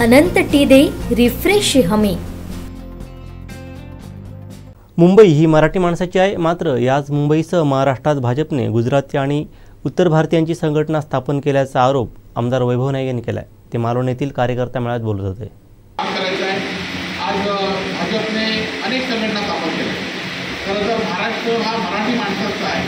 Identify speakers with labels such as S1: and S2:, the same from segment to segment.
S1: अनंत टीदे refresh हमी।
S2: मुंबई ही मराठी माणसाची आहे, मात्र याच मुंबईसह महाराष्ट्रात भाजपने गुजराती आणि उत्तर भारतीयांची संघटना स्थापन केल्याचा आरोप आमदार वैभव नाईक यांनी केला आहे। ते मालवण येथील कार्यकर्ता मेळाव्यात बोलत होते।
S3: आज भाजपने अनेक संघटना स्थापन केल्या। खरं तर महाराष्ट्र हा मराठी माणसाचा आहे,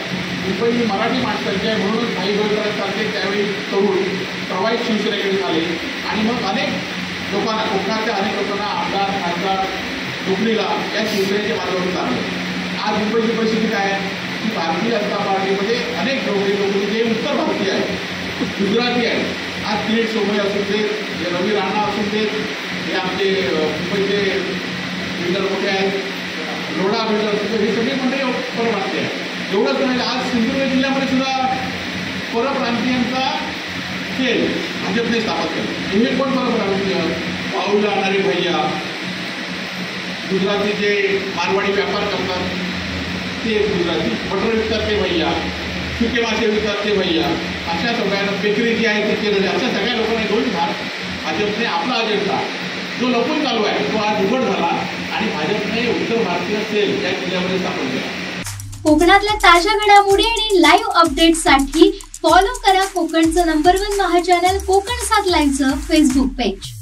S3: मुंबई ही मराठी माणसाची आहे, म्हणूनच भाई गोविंदरावसारखे त्यावेळी तरुण प्रवाहित शिवसेनेकडे झाले आणि मग अनेक लोकांना, कोकणातल्या अनेक लोकांना आमदार खासदार नोकरीला या शिवसेनेच्या माध्यमातून लागले। आज मुंबईची परिस्थिती काय आहे की भारतीय जनता पार्टीमध्ये अनेक लोक जे उत्तर भारतीय आहेत, गुजराती आहेत। आज किरीट सोमय्या असून देत, रवी राणा असून देत, हे आमचे मुंबईचे बिल्डर मोठे आहेत, लोढा बिल्डर असून हे सगळी मंडळी परप्रांतीय आहेत। एवढंच नाही, आज सिंधुदुर्ग जिल्ह्यामध्ये सुद्धा परप्रांतीयांचा खेळ भाजपने स्थापन केला। हे कोण परप्रांतीय? पाऊल आणणारे भैया, गुजराती जे मारवाडी व्यापार करतात ते गुजराती, बटर विकतात ते भैया, सुके मासे विकतात ते भैया, अशा सगळ्यांना बेकरी जी आहे ते केलं, अशा सगळ्या लोकांना घेऊन भाजपने आपला अजेंडा जो लपून चालू आहे तो आज उघड झाला आणि भाजपने उत्तर भारतीय सेल या जिल्ह्यामध्ये स्थापन केला।
S1: कोकणातल्या ताज्या घडामोडी आणि लाईव्ह अपडेट्ससाठी फॉलो करा कोकणचं नंबर 1 महा चॅनल कोकण 7 लाईव्हचं फेसबुक पेज।